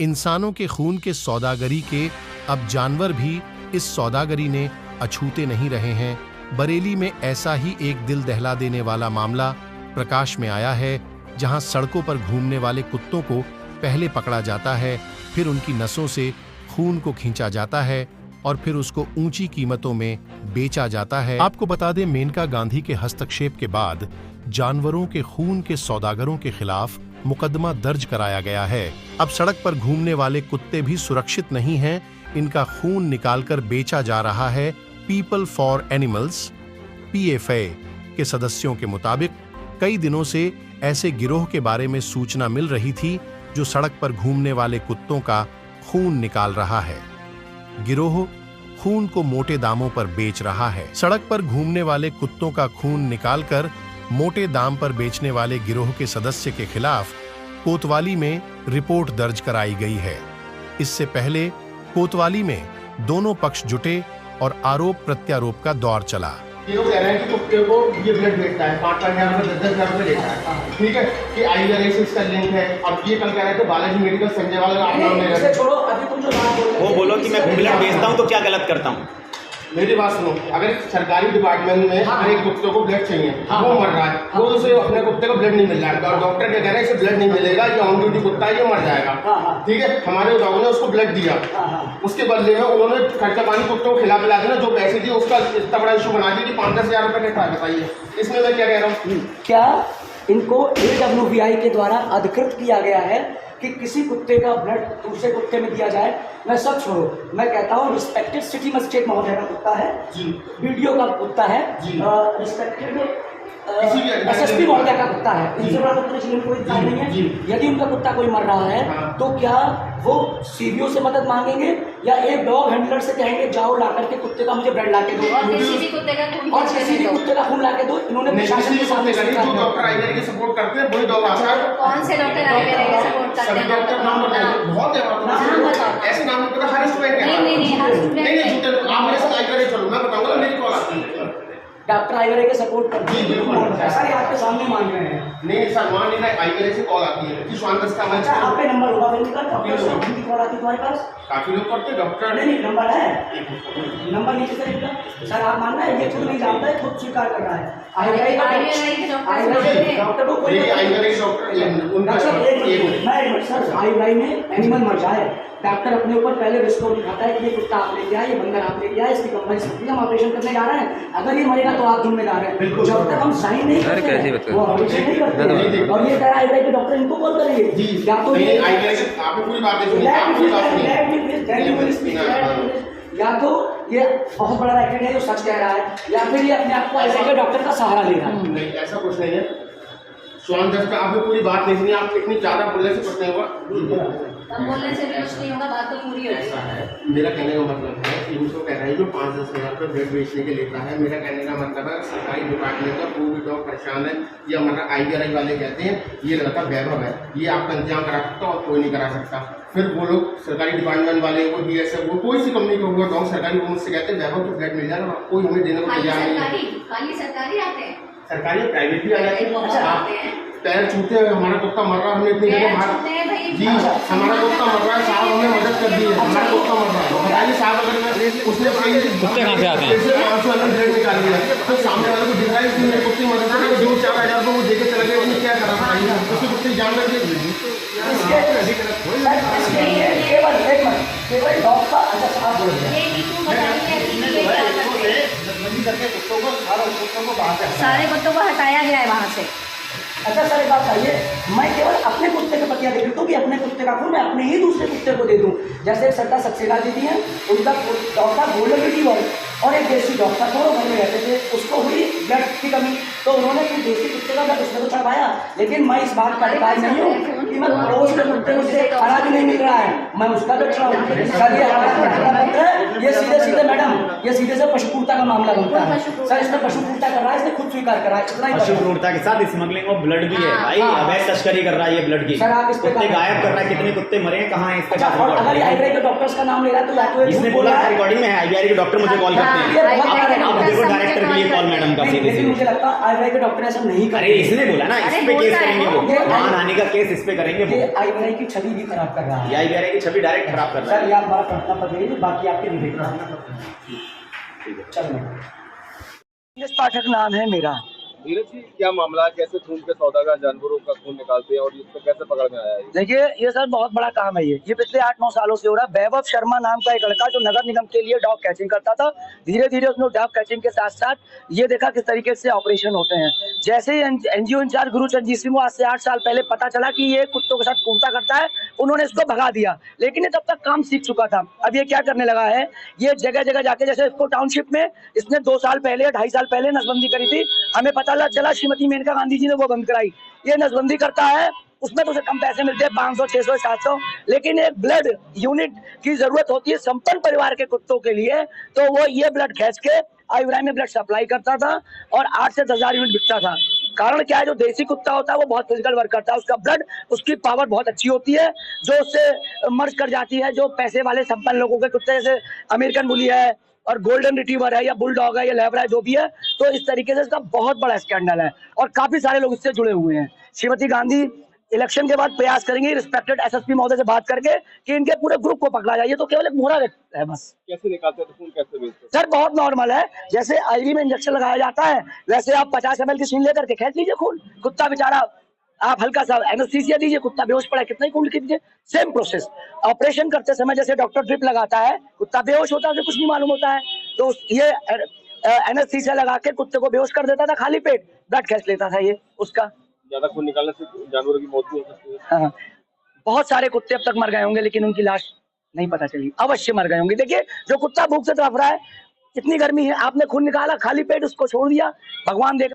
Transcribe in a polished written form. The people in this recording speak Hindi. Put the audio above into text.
इंसानों के खून के सौदागरी के अब जानवर भी इस सौदागरी ने अछूते नहीं रहे हैं। बरेली में ऐसा ही एक दिल दहला देने वाला मामला प्रकाश में आया है, जहां सड़कों पर घूमने वाले कुत्तों को पहले पकड़ा जाता है, फिर उनकी नसों से खून को खींचा जाता है और फिर उसको ऊंची कीमतों में बेचा जाता है। आपको बता दें, मेनका गांधी के हस्तक्षेप के बाद जानवरों के खून के सौदागरों के खिलाफ मुकदमा दर्ज कराया गया है। अब सड़क पर घूमने वाले कुत्ते भी सुरक्षित नहीं हैं, इनका खून निकालकर बेचा जा रहा है। पीपल फॉर एनिमल्स (PFA) के सदस्यों के मुताबिक कई दिनों से ऐसे गिरोह के बारे में सूचना मिल रही थी जो सड़क पर घूमने वाले कुत्तों का खून निकाल रहा है। गिरोह खून को मोटे दामों पर बेच रहा है। सड़क पर घूमने वाले कुत्तों का खून निकालकर मोटे दाम पर बेचने वाले गिरोह के सदस्य के खिलाफ कोतवाली में रिपोर्ट दर्ज कराई गई है। इससे पहले कोतवाली में दोनों पक्ष जुटे और आरोप प्रत्यारोप का दौर चला। ये लोग कह रहे हैं कि कुत्ते को ये ब्लड बेचता है, 5-5 हज़ार रुपये, 10-10 हज़ार रुपये देता है, ठीक है, कि IRA से इसका लिंक है। और ये कल कह रहे थे बालाजी मेडिकल संजय वाला आप नाम ले रहे थे। छोड़ो, अभी तुम जो नाम बोल रहे हो वो बोलो कि मैं ब्लड बेचता हूँ तो क्या गलत करता हूँ। मेरी बात सुनो, अगर सरकारी डिपार्टमेंट में अगर एक कुत्ते को ब्लड चाहिए, वो मर रहा है, वो उसे अपने कुत्ते को ब्लड नहीं मिल रहा है, और डॉक्टर क्या कह रहे हैं इसे ब्लड नहीं मिलेगा, ये ऑन ड्यूटी कुत्ता है, ये मर जाएगा, ठीक है। हमारे डॉक्टर ने उसको ब्लड दिया, उसके बदले में उन्होंने खर्चा पानी कुत्तों को खिला पिला देना, जो पैसे दिए उसका इतना बड़ा इशू बना दिया कि 5-10 हज़ार रुपये का बताइए। इसमें मैं क्या कह रहा हूँ, क्या इनको AWVI के द्वारा अधिकृत किया गया है कि किसी कुत्ते का ब्लड दूसरे कुत्ते में दिया जाए? मैं सब छोड़ो, मैं कहता हूँ रिस्पेक्टेड सिटी मजिस्ट्रेट महोदय का कुत्ता है, BDO का कुत्ता है, रिस्पेक्टेड SSP महोदय का कुत्ता है, इनसे बड़ा कुत्ते में कोई इतना नहीं है। यदि उनका कुत्ता कोई मर रहा है तो क्या वो CBO से मदद मांगेंगे या एक डॉग हैंडलर से कहेंगे जाओ ला करके कुत्ते का मुझे ब्लड ला के दो, और किसी भी कुत्ते का खून ला के दो? इन्होंने प्रशासन के सामने डॉक्टर आईवेरी के सपोर्ट करते हैं, वही डॉग आता है। कौन से डॉक्टर आईवेरी के सपोर्ट करते हैं? डॉक्टर नाम बताइए, बहुत है, ऐसे नाम पता हर स्टूडेंट है। नहीं हर स्टूडेंट नहीं, आप मेरे साथ आईवेरी चलो, मैं बताऊंगा, मेरी कॉल आती है। डॉक्टर आईवेरी के सपोर्ट करते हैं, बिल्कुल सर, आपके सामने मान रहे हैं। नहीं सर, मान नहीं रहा, आईवेरी से कॉल आती है कि स्वान दस्ता मंच अच्छा, आप पे नंबर होगा डॉक्टर की कॉल आती है तुम्हारे पास? काफी लोग करते हैं डॉक्टर। नहीं नंबर है, नंबर नीचे से लिखना सर, आप मान रहे हैं, ये खुद नहीं जानता है, खुद स्वीकार कर रहा है। आईवेरी डॉक्टर को कोई आईवेरी डॉक्टर उनका सर, आईवेरी में एनिमल मर जाए, डॉक्टर अपने ऊपर पहले रिस्क उठाता है कि ये कुत्ता आप लेके आए, ये बंदर आप लेके आए, इसकी कंप्लेंट सकती है, हम ऑपरेशन करने जा रहे हैं, अगर ये मरेगा तो आप जिम्मेदार हैं। जब तक हम साइन नहीं करते वो ऑपरेशन नहीं करते। और ये कह रहा है कि डॉक्टर इनको कॉल करेंगे, या तो ये आपने पूरी बात या तो ये बहुत बड़ा रैकेट है जो सच कह रहा है, या फिर ये अपने आप को ऐसे डॉक्टर का सहारा ले रहा है। नहीं, ऐसा कुछ नहीं है। स्वान दस्ता, आपने पूरी बात नहीं सुनी, आप इतनी ज्यादा बोलने से कुछ नहीं हुआ, बोलने से भी कुछ नहीं होगा, बात तो पूरी होगी। ऐसा है, मेरा कहने का मतलब है, इनको कह रहा है जो 5-10 हज़ार रुपये ब्लड बेचने के लेता है, मेरा कहने का मतलब है सरकारी डिपार्टमेंट का कोई भी डॉग परेशान है, ये हमारा IRA वाले कहते हैं ये लड़का वैभव है, ये आपका इंतजाम करा सकता और कोई नहीं करा सकता। फिर वो लोग सरकारी डिपार्टमेंट वाले, वो BSF, वो कोई सी कंपनी का हुआ डॉग सरकारी, वो मुझसे कहते हैं वैभव तो ब्लड मिल जाएगा, कोई हमें देने को तैयार नहीं है। सरकारी आते हैं, सरकारी प्राइवेट भी आ जाते हैं। पैर छूते हैं, हमारा कुत्ता मर रहा है, हमने इतनी जगह बाहर जी हमारा कुत्ता मर रहा है साहब, हमने मदद कर दी है, हमारा कुत्ता मर रहा है, बताइए साहब, अगर उसने कुत्ते कहाँ से आते हैं? 500 ब्लड निकाल दिया तो सामने वाले को दिख रहा है कि मेरे कुत्ते मदद करेंगे, 2-4 हज़ार रुपये वो देके चले गए, उसने क्या करा बताइए, उसके कुत्ते की जान लग गई। केवल डॉग का अच्छा आप बोल सारे कुत्तों को हटाया गया है वहाँ से। अच्छा सर, एक बात चाहिए, मैं केवल अपने कुत्ते के पतिया दे देता हूँ कि अपने कुत्ते का खून मैं अपने ही दूसरे कुत्ते को दे दूँ। जैसे सरदार सक्सेना जी थी हैं, उनका डॉग था गोल्डन रिट्रीवर, और एक देसी डॉग था, दोनों घर में रहते थे, उसको हुई ब्लड की कमी, तो उन्होंने फिर देसी कुत्ते का ब्लड उसमें तो चढ़वाया। लेकिन मैं इस बात का अधिकारी नहीं हूँ कि मैं रोज के कुत्ते को जिसे खाना भी नहीं मिल रहा है मैं उसका ब्लड चढ़ाऊँ। सर ये हमारा ये सीधे मैडम, ये सीधे से पशुपूर्ता का मामला बनता है सर, इसने पशुपूर्ता कर रहा है, इसने खुद स्वीकार करा है, इतना ही पशुपूर्ता के साथ स्मगलिंग ऑफ ब्लड भी है भाई, अवैध तस्करी कर रहा है ये ब्लड की। सर आप इस पे कुत्ते गायब कर रहा है, कितने कुत्ते मरे हैं, कहाँ है इसका? अगर IRA के डॉक्टर्स का नाम ले रहा है तो या तो इसने बोला रिकॉर्डिंग में है, IRA के डॉक्टर मुझे कॉल करते हैं, आप देखो डायरेक्टर के लिए कॉल मैडम का। लेकिन मुझे लगता है IRA के डॉक्टर ऐसा नहीं अरे इसने बोला ना, इस पे केस करेंगे, वो मान आने का केस इस पे करेंगे वो। ये आईवीआई की छवि भी खराब कर रहा है। ये IBRI की छवि डायरेक्ट खराब कर रहा सर है। ये आप हमारा पढ़ना पड़ेगा, बाकी आपके विवेक का। ठीक है। चलो नीरज पाठक नाम है मेरा। नीरज जी, क्या मामला है? कैसे खून के सौदागर जानवरों का खून निकालते हैं और इसको कैसे पकड़ में आया है? देखिए ये सर बहुत बड़ा काम है। ये पिछले 8-9 सालों से हो रहा है। वैभव शर्मा नाम का एक लड़का जो नगर निगम के लिए डॉग कैचिंग करता था, धीरे धीरे उसने डॉग कैचिंग के साथ साथ ये देखा किस तरीके से ऑपरेशन होते हैं। जैसे ही एनजीओ इंचार्ज गुरुचंद सिंह आज से 8 साल पहले पता चला कि ये कुत्तों के साथ कूदता करता है, उन्होंने इसको भगा दिया। लेकिन ये तब तक काम सीख चुका था। अब ये क्या करने लगा है, ये जगह जगह जाके, जैसे इसको टाउनशिप में इसने 2 साल पहले 2.5 साल पहले नसबंदी करी थी। हमें पता चला श्रीमती मेनका गांधी जी ने वो बंद कराई। ये नसबंदी करता है, उसमें तो उसे कम पैसे मिलते हैं, 500, 600, 700, लेकिन एक ब्लड यूनिट की जरूरत होती है संपन्न परिवार के कुत्तों के लिए, तो वो ये ब्लड खींच के आईवीआई में ब्लड सप्लाई करता था और 8 से 10,000 यूनिट बिकता था। कारण क्या है, जो देसी कुत्ता होता है वो बहुत फिजिकल वर्क करता है, उसका ब्लड, उसकी पावर बहुत अच्छी होती है, जो उससे मर्ज कर जाती है। जो पैसे वाले संपन्न लोगों के कुत्ते, जैसे अमेरिकन बुली है और गोल्डन रिट्रीवर है या बुलडॉग है या लैब्रा है, जो भी है, तो इस तरीके से इसका बहुत बड़ा स्कैंडल है और काफी सारे लोग इससे जुड़े हुए हैं। श्रीमती गांधी इलेक्शन के बाद प्रयास करेंगे रिस्पेक्टेड एसएसपी महोदय से बात करके कि इनके पूरे ग्रुप को पकड़ा जाए। ये तो केवल एक मोहरा है बस। कैसे निकालते हैं तो खून कैसे बेचते हैं? सर बहुत नॉर्मल है, जैसे आईवी में इंजेक्शन लगाया जाता है वैसे आप 50 ml की सुई लेकर के खींच लीजिए खून। कुत्ता बेचारा, आप हल्का सा एनेस्थीसिया दीजिए, कुत्ता बेहोश पड़ा, कितना ही खून लीजिए। Same process. ऑपरेशन करते समय जैसे डॉक्टर ड्रिप लगाता है, कुत्ता बेहोश होता है, उसे कुछ नहीं मालूम होता है, तो ये एनेस्थीसिया लगा के कुत्ते को बेहोश कर देता था, खाली पेट ब्लड खींच लेता था ये उसका। ज्यादा खून निकालने से जानवरों की मौत भी हो सकती है। हाँ, बहुत सारे कुत्ते अब तक मर गए होंगे लेकिन उनकी लाश नहीं पता चली, अवश्य मर गए होंगे। देखिए जो कुत्ता भूख से तड़प रहा है, इतनी गर्मी है, आपने खून निकाला, खाली पेट उसको छोड़ दिया, भगवान देख